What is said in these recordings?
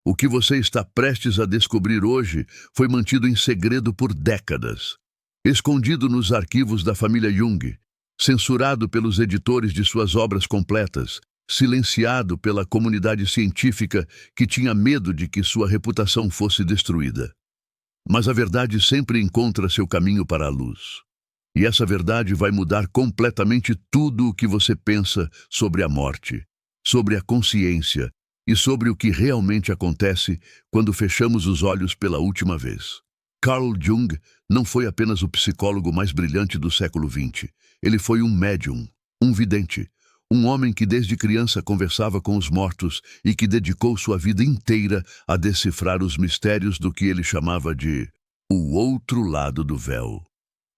O que você está prestes a descobrir hoje foi mantido em segredo por décadas. Escondido nos arquivos da família Jung, censurado pelos editores de suas obras completas, silenciado pela comunidade científica que tinha medo de que sua reputação fosse destruída. Mas a verdade sempre encontra seu caminho para a luz. E essa verdade vai mudar completamente tudo o que você pensa sobre a morte, sobre a consciência e sobre o que realmente acontece quando fechamos os olhos pela última vez. Carl Jung não foi apenas o psicólogo mais brilhante do século XX. Ele foi um médium, um vidente, um homem que desde criança conversava com os mortos e que dedicou sua vida inteira a decifrar os mistérios do que ele chamava de o outro lado do véu.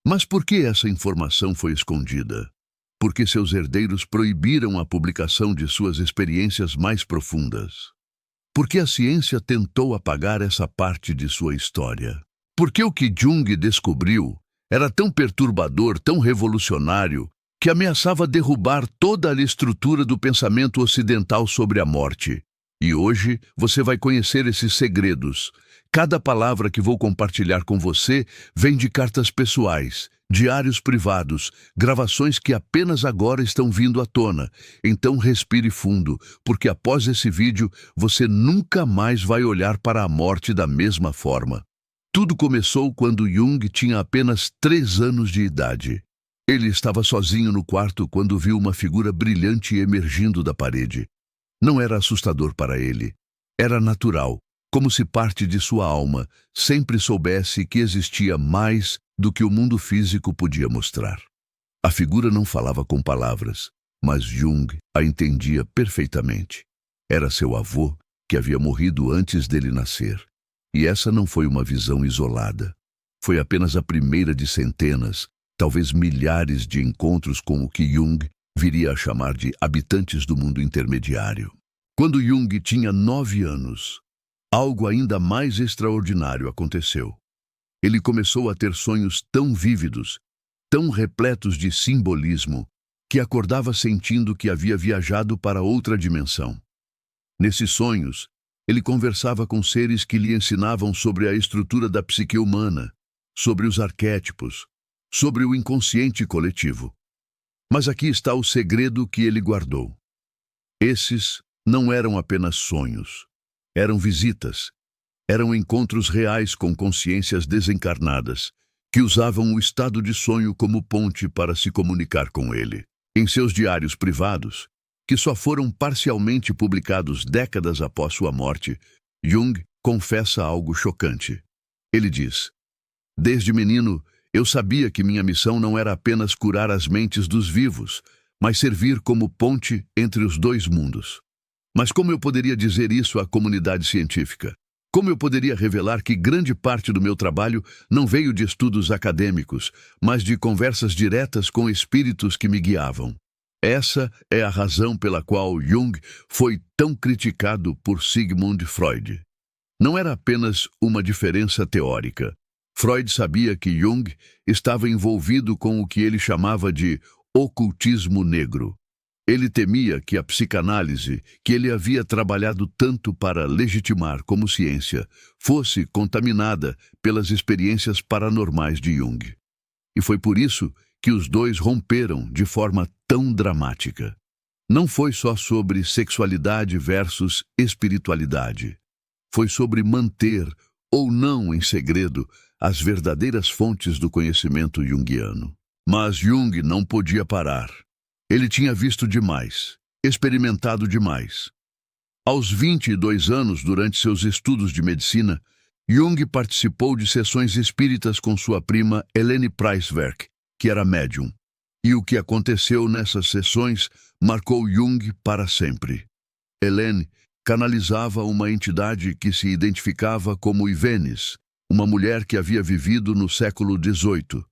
Mas por que essa informação foi escondida? Porque seus herdeiros proibiram a publicação de suas experiências mais profundas. Porque a ciência tentou apagar essa parte de sua história. Porque o que Jung descobriu era tão perturbador, tão revolucionário, que ameaçava derrubar toda a estrutura do pensamento ocidental sobre a morte. E hoje você vai conhecer esses segredos. Cada palavra que vou compartilhar com você vem de cartas pessoais, diários privados, gravações que apenas agora estão vindo à tona. Então respire fundo, porque após esse vídeo você nunca mais vai olhar para a morte da mesma forma. Tudo começou quando Jung tinha apenas 3 anos de idade. Ele estava sozinho no quarto quando viu uma figura brilhante emergindo da parede. Não era assustador para ele. Era natural, como se parte de sua alma sempre soubesse que existia mais do que o mundo físico podia mostrar. A figura não falava com palavras, mas Jung a entendia perfeitamente. Era seu avô, que havia morrido antes dele nascer. E essa não foi uma visão isolada. Foi apenas a primeira de centenas, talvez milhares de encontros com o que Jung viria a chamar de habitantes do mundo intermediário. Quando Jung tinha 9 anos, algo ainda mais extraordinário aconteceu. Ele começou a ter sonhos tão vívidos, tão repletos de simbolismo, que acordava sentindo que havia viajado para outra dimensão. Nesses sonhos, ele conversava com seres que lhe ensinavam sobre a estrutura da psique humana, sobre os arquétipos, sobre o inconsciente coletivo. Mas aqui está o segredo que ele guardou. Esses não eram apenas sonhos. Eram visitas. Eram encontros reais com consciências desencarnadas, que usavam o estado de sonho como ponte para se comunicar com ele. Em seus diários privados, que só foram parcialmente publicados décadas após sua morte, Jung confessa algo chocante. Ele diz: "Desde menino, eu sabia que minha missão não era apenas curar as mentes dos vivos, mas servir como ponte entre os dois mundos. Mas como eu poderia dizer isso à comunidade científica? Como eu poderia revelar que grande parte do meu trabalho não veio de estudos acadêmicos, mas de conversas diretas com espíritos que me guiavam?" Essa é a razão pela qual Jung foi tão criticado por Sigmund Freud. Não era apenas uma diferença teórica. Freud sabia que Jung estava envolvido com o que ele chamava de ocultismo negro. Ele temia que a psicanálise, que ele havia trabalhado tanto para legitimar como ciência, fosse contaminada pelas experiências paranormais de Jung. E foi por isso que os dois romperam de forma tão dramática. Não foi só sobre sexualidade versus espiritualidade. Foi sobre manter ou não em segredo as verdadeiras fontes do conhecimento junguiano. Mas Jung não podia parar. Ele tinha visto demais, experimentado demais. Aos 22 anos, durante seus estudos de medicina, Jung participou de sessões espíritas com sua prima Helene Preiswerk, que era médium. E o que aconteceu nessas sessões marcou Jung para sempre. Helene canalizava uma entidade que se identificava como Ivenes, uma mulher que havia vivido no século XVIII.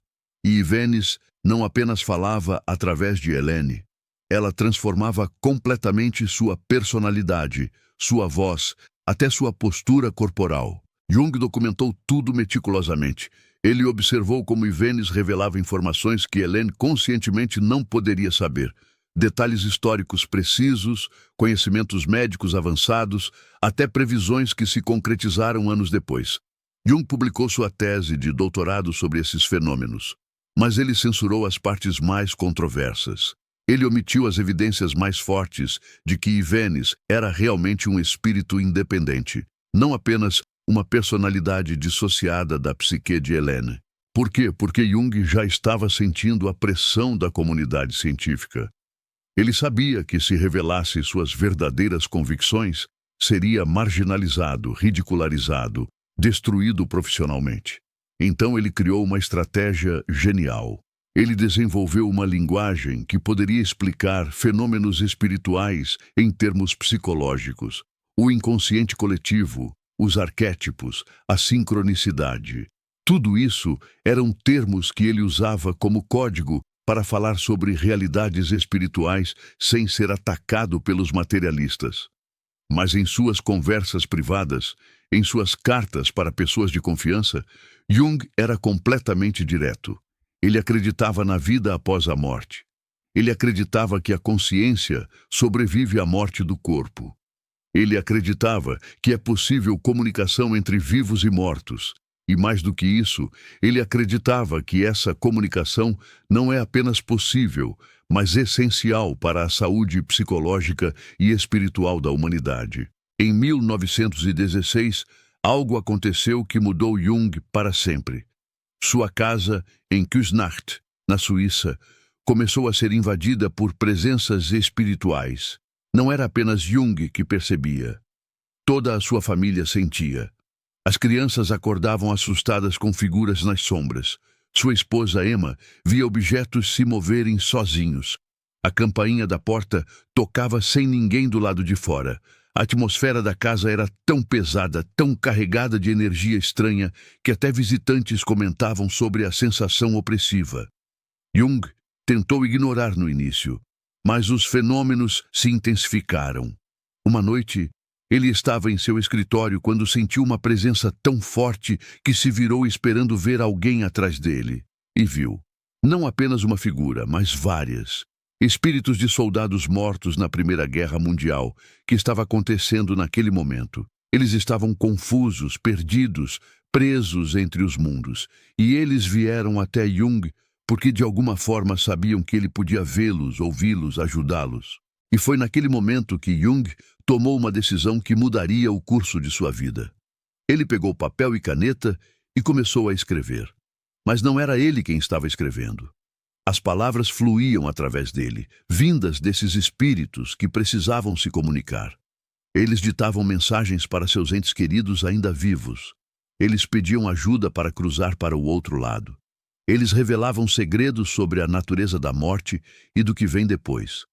E Ivenes não apenas falava através de Helene, ela transformava completamente sua personalidade, sua voz, até sua postura corporal. Jung documentou tudo meticulosamente. Ele observou como Ivenes revelava informações que Helene conscientemente não poderia saber, detalhes históricos precisos, conhecimentos médicos avançados, até previsões que se concretizaram anos depois. Jung publicou sua tese de doutorado sobre esses fenômenos, mas ele censurou as partes mais controversas. Ele omitiu as evidências mais fortes de que Ivenes era realmente um espírito independente, não apenas uma personalidade dissociada da psique de Helene. Por quê? Porque Jung já estava sentindo a pressão da comunidade científica. Ele sabia que se revelasse suas verdadeiras convicções, seria marginalizado, ridicularizado, destruído profissionalmente. Então ele criou uma estratégia genial. Ele desenvolveu uma linguagem que poderia explicar fenômenos espirituais em termos psicológicos, o inconsciente coletivo, os arquétipos, a sincronicidade. Tudo isso eram termos que ele usava como código para falar sobre realidades espirituais sem ser atacado pelos materialistas. Mas em suas conversas privadas, em suas cartas para pessoas de confiança, Jung era completamente direto. Ele acreditava na vida após a morte. Ele acreditava que a consciência sobrevive à morte do corpo. Ele acreditava que é possível comunicação entre vivos e mortos. E mais do que isso, ele acreditava que essa comunicação não é apenas possível, mas essencial para a saúde psicológica e espiritual da humanidade. Em 1916, algo aconteceu que mudou Jung para sempre. Sua casa, em Küsnacht, na Suíça, começou a ser invadida por presenças espirituais. Não era apenas Jung que percebia. Toda a sua família sentia. As crianças acordavam assustadas com figuras nas sombras. Sua esposa Emma via objetos se moverem sozinhos. A campainha da porta tocava sem ninguém do lado de fora. A atmosfera da casa era tão pesada, tão carregada de energia estranha, que até visitantes comentavam sobre a sensação opressiva. Jung tentou ignorar no início, mas os fenômenos se intensificaram. Uma noite, ele estava em seu escritório quando sentiu uma presença tão forte que se virou esperando ver alguém atrás dele. E viu. Não apenas uma figura, mas várias. Espíritos de soldados mortos na Primeira Guerra Mundial, que estava acontecendo naquele momento. Eles estavam confusos, perdidos, presos entre os mundos. E eles vieram até Jung porque de alguma forma sabiam que ele podia vê-los, ouvi-los, ajudá-los. E foi naquele momento que Jung tomou uma decisão que mudaria o curso de sua vida. Ele pegou papel e caneta e começou a escrever. Mas não era ele quem estava escrevendo. As palavras fluíam através dele, vindas desses espíritos que precisavam se comunicar. Eles ditavam mensagens para seus entes queridos ainda vivos. Eles pediam ajuda para cruzar para o outro lado. Eles revelavam segredos sobre a natureza da morte e do que vem depois.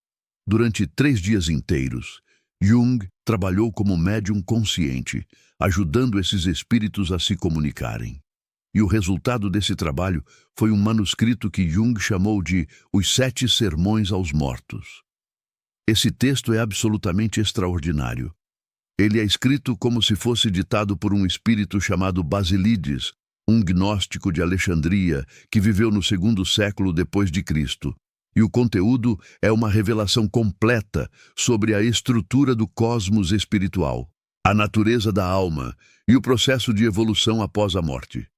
Durante 3 dias inteiros, Jung trabalhou como médium consciente, ajudando esses espíritos a se comunicarem. E o resultado desse trabalho foi um manuscrito que Jung chamou de Os 7 Sermões aos Mortos. Esse texto é absolutamente extraordinário. Ele é escrito como se fosse ditado por um espírito chamado Basílides, um gnóstico de Alexandria que viveu no 2º século depois de Cristo. E o conteúdo é uma revelação completa sobre a estrutura do cosmos espiritual, a natureza da alma e o processo de evolução após a morte.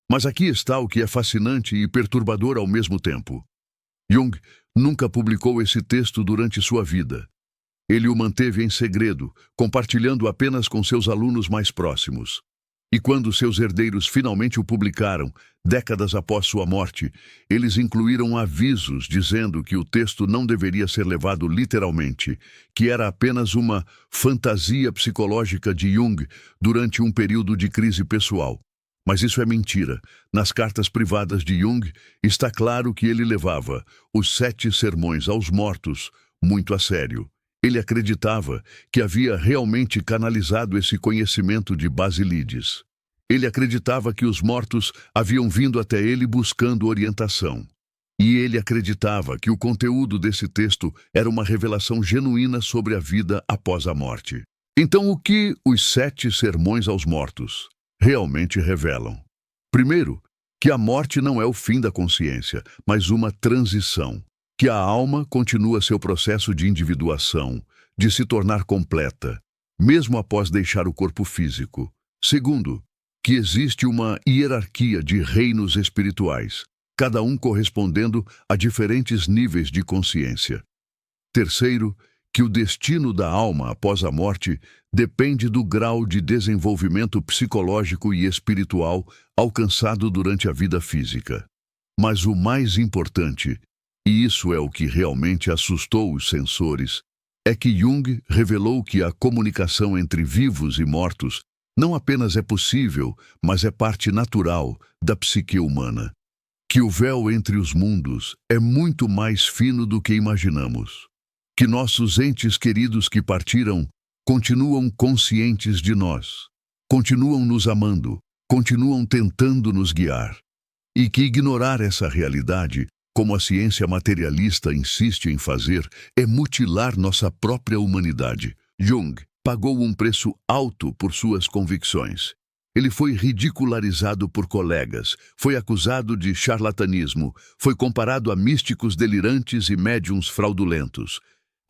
Mas aqui está o que é fascinante e perturbador ao mesmo tempo. Jung nunca publicou esse texto durante sua vida. Ele o manteve em segredo, compartilhando apenas com seus alunos mais próximos. E quando seus herdeiros finalmente o publicaram, décadas após sua morte, eles incluíram avisos dizendo que o texto não deveria ser levado literalmente, que era apenas uma fantasia psicológica de Jung durante um período de crise pessoal. Mas isso é mentira. Nas cartas privadas de Jung, está claro que ele levava os 7 sermões aos mortos muito a sério. Ele acreditava que havia realmente canalizado esse conhecimento de Basílides. Ele acreditava que os mortos haviam vindo até ele buscando orientação. E ele acreditava que o conteúdo desse texto era uma revelação genuína sobre a vida após a morte. Então, o que os 7 sermões aos mortos realmente revelam? Primeiro, que a morte não é o fim da consciência, mas uma transição. que a alma continua seu processo de individuação, de se tornar completa, mesmo após deixar o corpo físico. Segundo, que existe uma hierarquia de reinos espirituais, cada um correspondendo a diferentes níveis de consciência. Terceiro, que o destino da alma após a morte depende do grau de desenvolvimento psicológico e espiritual alcançado durante a vida física. Mas o mais importante, e isso é o que realmente assustou os censores, é que Jung revelou que a comunicação entre vivos e mortos não apenas é possível, mas é parte natural da psique humana. Que o véu entre os mundos é muito mais fino do que imaginamos. Que nossos entes queridos que partiram continuam conscientes de nós, continuam nos amando, continuam tentando nos guiar. E que ignorar essa realidade, como a ciência materialista insiste em fazer, é mutilar nossa própria humanidade. Jung pagou um preço alto por suas convicções. Ele foi ridicularizado por colegas, foi acusado de charlatanismo, foi comparado a místicos delirantes e médiuns fraudulentos.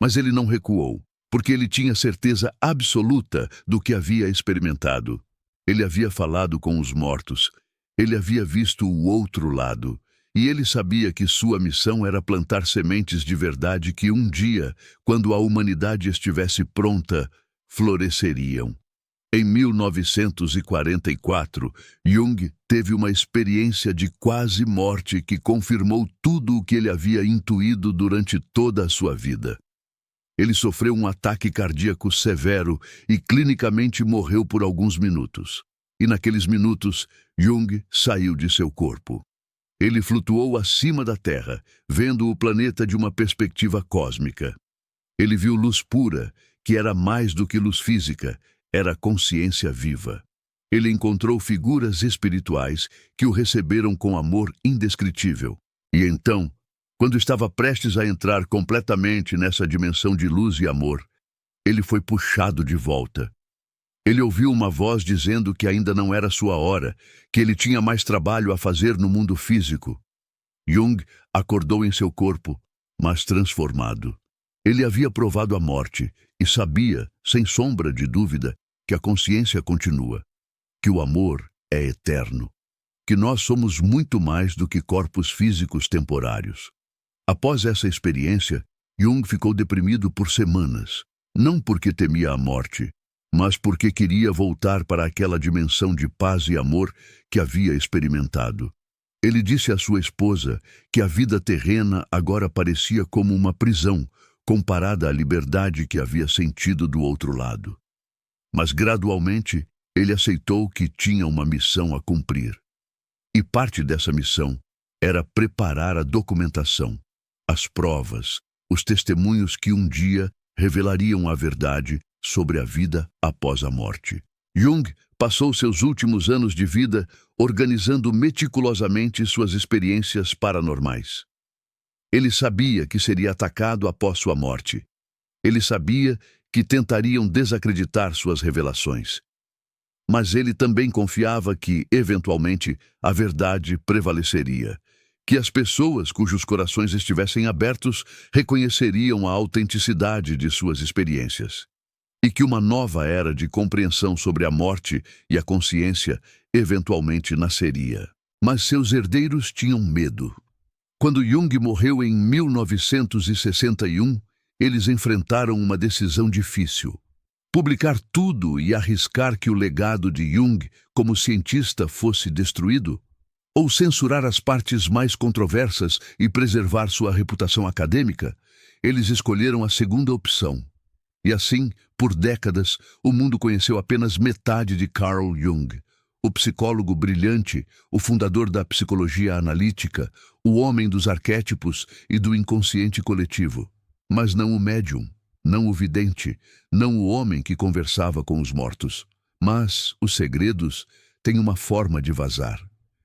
Mas ele não recuou, porque ele tinha certeza absoluta do que havia experimentado. Ele havia falado com os mortos, ele havia visto o outro lado, e ele sabia que sua missão era plantar sementes de verdade que um dia, quando a humanidade estivesse pronta, floresceriam. Em 1944, Jung teve uma experiência de quase morte que confirmou tudo o que ele havia intuído durante toda a sua vida. Ele sofreu um ataque cardíaco severo e clinicamente morreu por alguns minutos. E naqueles minutos, Jung saiu de seu corpo. Ele flutuou acima da Terra, vendo o planeta de uma perspectiva cósmica. Ele viu luz pura, que era mais do que luz física, era consciência viva. Ele encontrou figuras espirituais que o receberam com amor indescritível. E então, quando estava prestes a entrar completamente nessa dimensão de luz e amor, ele foi puxado de volta. Ele ouviu uma voz dizendo que ainda não era sua hora, que ele tinha mais trabalho a fazer no mundo físico. Jung acordou em seu corpo, mas transformado. Ele havia provado a morte e sabia, sem sombra de dúvida, que a consciência continua, que o amor é eterno, que nós somos muito mais do que corpos físicos temporários. Após essa experiência, Jung ficou deprimido por semanas, não porque temia a morte, mas porque queria voltar para aquela dimensão de paz e amor que havia experimentado. Ele disse à sua esposa que a vida terrena agora parecia como uma prisão, comparada à liberdade que havia sentido do outro lado. Mas gradualmente, ele aceitou que tinha uma missão a cumprir. E parte dessa missão era preparar a documentação, as provas, os testemunhos que um dia revelariam a verdade sobre a vida após a morte. Jung passou seus últimos anos de vida organizando meticulosamente suas experiências paranormais. Ele sabia que seria atacado após sua morte. Ele sabia que tentariam desacreditar suas revelações. Mas ele também confiava que, eventualmente, a verdade prevaleceria, que as pessoas cujos corações estivessem abertos reconheceriam a autenticidade de suas experiências, e que uma nova era de compreensão sobre a morte e a consciência eventualmente nasceria. Mas seus herdeiros tinham medo. Quando Jung morreu em 1961, eles enfrentaram uma decisão difícil. Publicar tudo e arriscar que o legado de Jung como cientista fosse destruído? Ou censurar as partes mais controversas e preservar sua reputação acadêmica? Eles escolheram a segunda opção. E assim, por décadas, o mundo conheceu apenas metade de Carl Jung, o psicólogo brilhante, o fundador da psicologia analítica, o homem dos arquétipos e do inconsciente coletivo. Mas não o médium, não o vidente, não o homem que conversava com os mortos. Mas os segredos têm uma forma de vazar.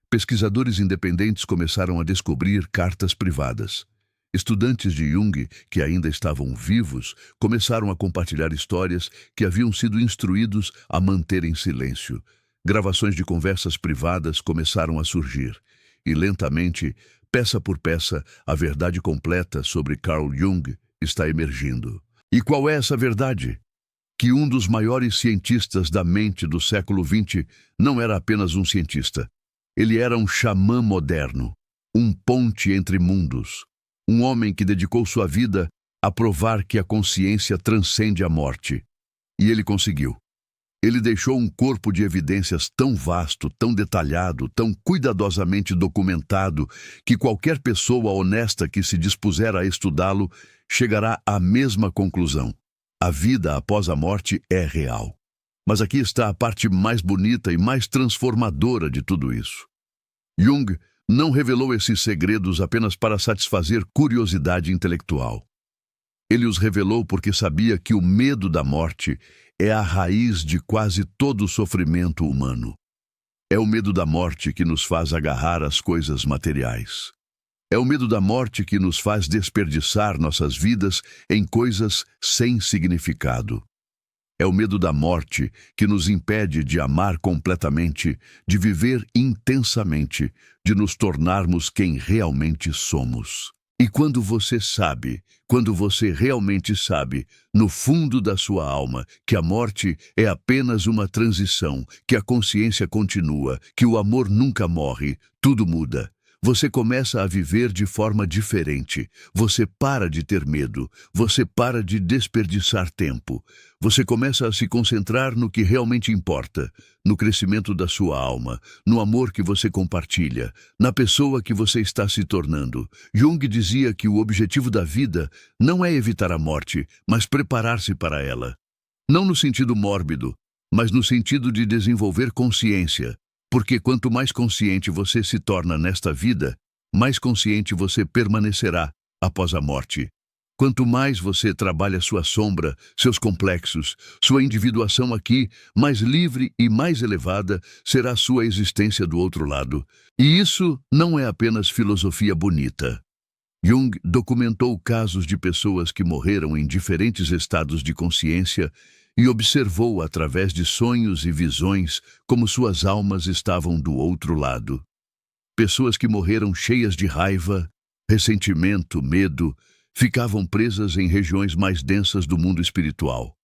Pesquisadores independentes começaram a descobrir cartas privadas. Estudantes de Jung, que ainda estavam vivos, começaram a compartilhar histórias que haviam sido instruídos a manter em silêncio. Gravações de conversas privadas começaram a surgir. E lentamente, peça por peça, a verdade completa sobre Carl Jung está emergindo. E qual é essa verdade? Que um dos maiores cientistas da mente do século XX não era apenas um cientista. Ele era um xamã moderno, um ponte entre mundos, um homem que dedicou sua vida a provar que a consciência transcende a morte. E ele conseguiu. Ele deixou um corpo de evidências tão vasto, tão detalhado, tão cuidadosamente documentado, que qualquer pessoa honesta que se dispuser a estudá-lo chegará à mesma conclusão. A vida após a morte é real. Mas aqui está a parte mais bonita e mais transformadora de tudo isso. Jung não revelou esses segredos apenas para satisfazer curiosidade intelectual. Ele os revelou porque sabia que o medo da morte é a raiz de quase todo o sofrimento humano. É o medo da morte que nos faz agarrar às coisas materiais. É o medo da morte que nos faz desperdiçar nossas vidas em coisas sem significado. É o medo da morte que nos impede de amar completamente, de viver intensamente, de nos tornarmos quem realmente somos. E quando você realmente sabe, no fundo da sua alma, que a morte é apenas uma transição, que a consciência continua, que o amor nunca morre, tudo muda. Você começa a viver de forma diferente. Você para de ter medo. Você para de desperdiçar tempo. Você começa a se concentrar no que realmente importa, no crescimento da sua alma, no amor que você compartilha, na pessoa que você está se tornando. Jung dizia que o objetivo da vida não é evitar a morte, mas preparar-se para ela. Não no sentido mórbido, mas no sentido de desenvolver consciência. Porque quanto mais consciente você se torna nesta vida, mais consciente você permanecerá após a morte. Quanto mais você trabalha sua sombra, seus complexos, sua individuação aqui, mais livre e mais elevada será sua existência do outro lado. E isso não é apenas filosofia bonita. Jung documentou casos de pessoas que morreram em diferentes estados de consciência e observou através de sonhos e visões como suas almas estavam do outro lado. Pessoas que morreram cheias de raiva, ressentimento, medo, ficavam presas em regiões mais densas do mundo espiritual.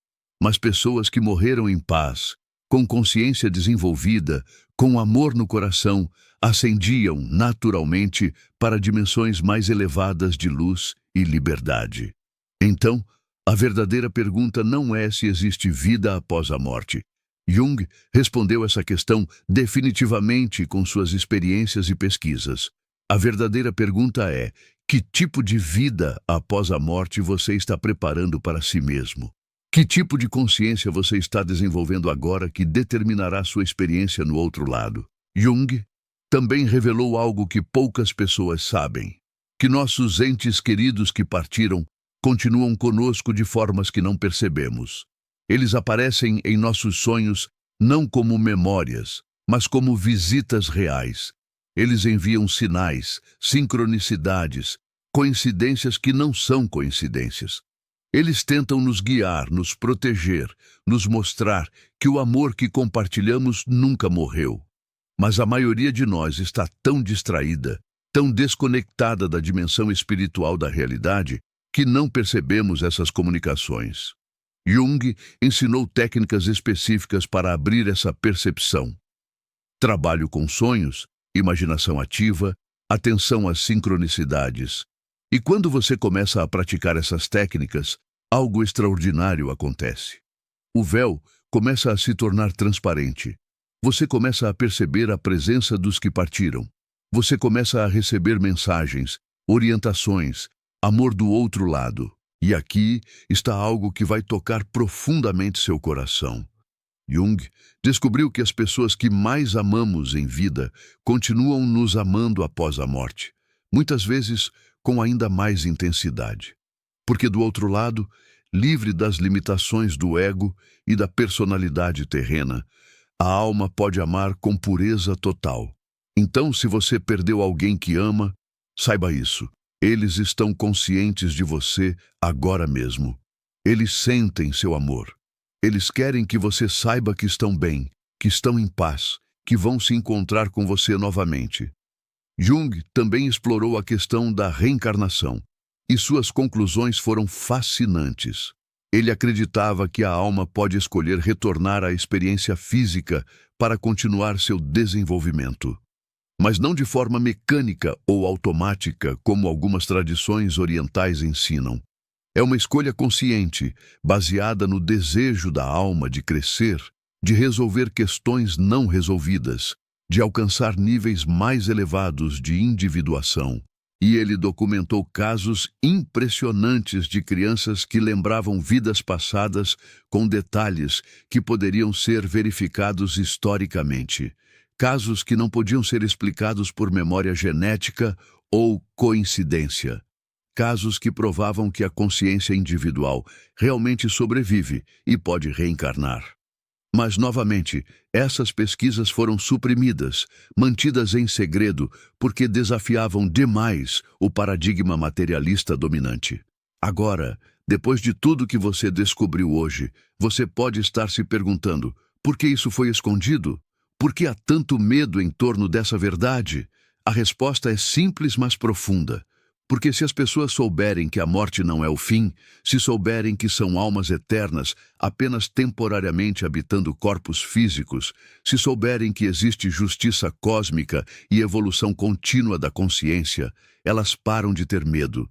Mas pessoas que morreram em paz, com consciência desenvolvida, com amor no coração, ascendiam naturalmente para dimensões mais elevadas de luz e liberdade. Então, a verdadeira pergunta não é se existe vida após a morte. Jung respondeu essa questão definitivamente com suas experiências e pesquisas. A verdadeira pergunta é: que tipo de vida após a morte você está preparando para si mesmo? Que tipo de consciência você está desenvolvendo agora que determinará sua experiência no outro lado? Jung também revelou algo que poucas pessoas sabem: que nossos entes queridos que partiram continuam conosco de formas que não percebemos. Eles aparecem em nossos sonhos não como memórias, mas como visitas reais. Eles enviam sinais, sincronicidades, coincidências que não são coincidências. Eles tentam nos guiar, nos proteger, nos mostrar que o amor que compartilhamos nunca morreu. Mas a maioria de nós está tão distraída, tão desconectada da dimensão espiritual da realidade, que não percebemos essas comunicações. Jung ensinou técnicas específicas para abrir essa percepção. Trabalho com sonhos, imaginação ativa, atenção às sincronicidades. E quando você começa a praticar essas técnicas, algo extraordinário acontece. O véu começa a se tornar transparente. Você começa a perceber a presença dos que partiram. Você começa a receber mensagens, orientações, amor do outro lado. E aqui está algo que vai tocar profundamente seu coração. Jung descobriu que as pessoas que mais amamos em vida continuam nos amando após a morte, muitas vezes com ainda mais intensidade. Porque do outro lado, livre das limitações do ego e da personalidade terrena, a alma pode amar com pureza total. Então, se você perdeu alguém que ama, saiba isso. Eles estão conscientes de você agora mesmo. Eles sentem seu amor. Eles querem que você saiba que estão bem, que estão em paz, que vão se encontrar com você novamente. Jung também explorou a questão da reencarnação, e suas conclusões foram fascinantes. Ele acreditava que a alma pode escolher retornar à experiência física para continuar seu desenvolvimento, mas não de forma mecânica ou automática, como algumas tradições orientais ensinam. É uma escolha consciente, baseada no desejo da alma de crescer, de resolver questões não resolvidas, de alcançar níveis mais elevados de individuação. E ele documentou casos impressionantes de crianças que lembravam vidas passadas com detalhes que poderiam ser verificados historicamente. Casos que não podiam ser explicados por memória genética ou coincidência. Casos que provavam que a consciência individual realmente sobrevive e pode reencarnar. Mas, novamente, essas pesquisas foram suprimidas, mantidas em segredo, porque desafiavam demais o paradigma materialista dominante. Agora, depois de tudo que você descobriu hoje, você pode estar se perguntando: por que isso foi escondido? Por que há tanto medo em torno dessa verdade? A resposta é simples, mas profunda. Porque se as pessoas souberem que a morte não é o fim, se souberem que são almas eternas, apenas temporariamente habitando corpos físicos, se souberem que existe justiça cósmica e evolução contínua da consciência, elas param de ter medo.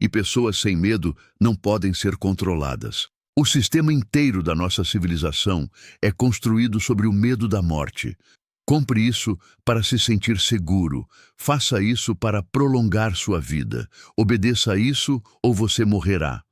E pessoas sem medo não podem ser controladas. O sistema inteiro da nossa civilização é construído sobre o medo da morte. Compre isso para se sentir seguro. Faça isso para prolongar sua vida. Obedeça a isso ou você morrerá.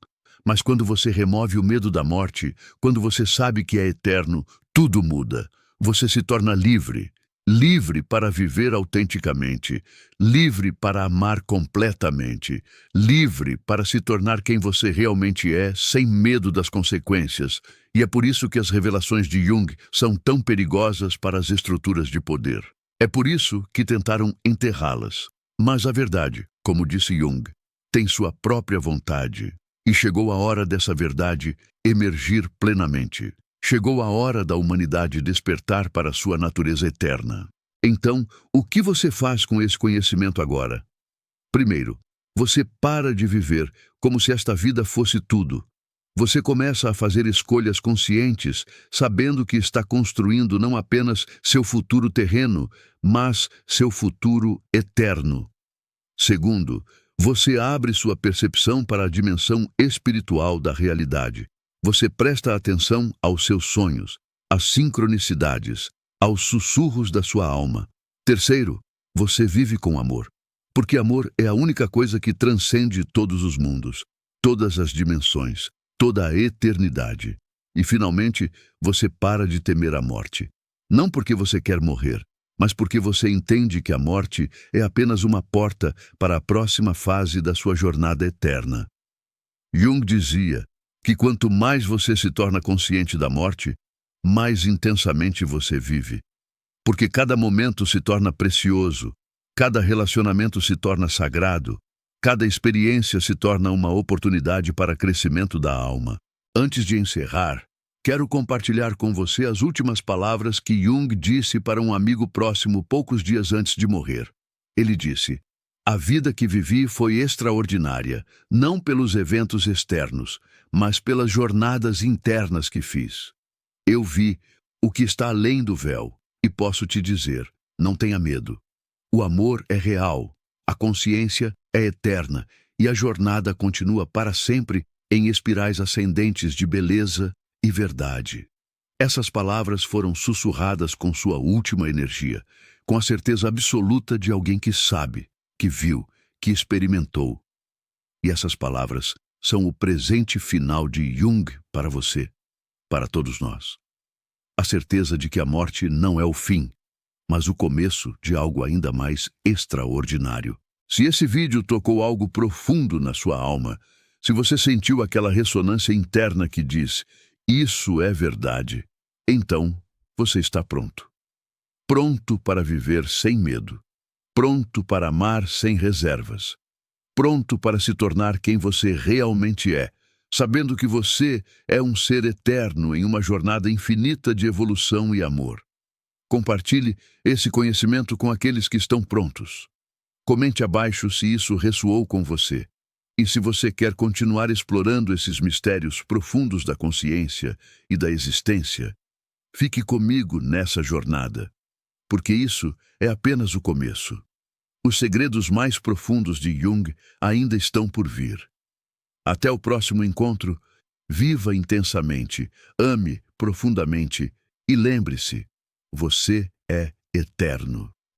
Mas quando você remove o medo da morte, quando você sabe que é eterno, tudo muda. Você se torna livre. Livre para viver autenticamente. Livre para amar completamente. Livre para se tornar quem você realmente é, sem medo das consequências. E é por isso que as revelações de Jung são tão perigosas para as estruturas de poder. É por isso que tentaram enterrá-las. Mas a verdade, como disse Jung, tem sua própria vontade. E chegou a hora dessa verdade emergir plenamente. Chegou a hora da humanidade despertar para sua natureza eterna. Então, o que você faz com esse conhecimento agora? Primeiro, você para de viver como se esta vida fosse tudo. Você começa a fazer escolhas conscientes, sabendo que está construindo não apenas seu futuro terreno, mas seu futuro eterno. Segundo, você abre sua percepção para a dimensão espiritual da realidade. Você presta atenção aos seus sonhos, às sincronicidades, aos sussurros da sua alma. Terceiro, você vive com amor, porque amor é a única coisa que transcende todos os mundos, todas as dimensões, toda a eternidade. E, finalmente, você para de temer a morte. Não porque você quer morrer, mas porque você entende que a morte é apenas uma porta para a próxima fase da sua jornada eterna. Jung dizia que quanto mais você se torna consciente da morte, mais intensamente você vive. Porque cada momento se torna precioso, cada relacionamento se torna sagrado, cada experiência se torna uma oportunidade para crescimento da alma. Antes de encerrar, quero compartilhar com você as últimas palavras que Jung disse para um amigo próximo poucos dias antes de morrer. Ele disse: "A vida que vivi foi extraordinária, não pelos eventos externos, mas pelas jornadas internas que fiz. Eu vi o que está além do véu, e posso te dizer, não tenha medo. O amor é real, a consciência é eterna, e a jornada continua para sempre em espirais ascendentes de beleza e verdade." Essas palavras foram sussurradas com sua última energia, com a certeza absoluta de alguém que sabe, que viu, que experimentou. E essas palavras são o presente final de Jung para você, para todos nós. A certeza de que a morte não é o fim, mas o começo de algo ainda mais extraordinário. Se esse vídeo tocou algo profundo na sua alma, se você sentiu aquela ressonância interna que diz: "Isso é verdade", então você está pronto. Pronto para viver sem medo. Pronto para amar sem reservas. Pronto para se tornar quem você realmente é, sabendo que você é um ser eterno em uma jornada infinita de evolução e amor. Compartilhe esse conhecimento com aqueles que estão prontos. Comente abaixo se isso ressoou com você. E se você quer continuar explorando esses mistérios profundos da consciência e da existência, fique comigo nessa jornada, porque isso é apenas o começo. Os segredos mais profundos de Jung ainda estão por vir. Até o próximo encontro, viva intensamente, ame profundamente e lembre-se, você é eterno.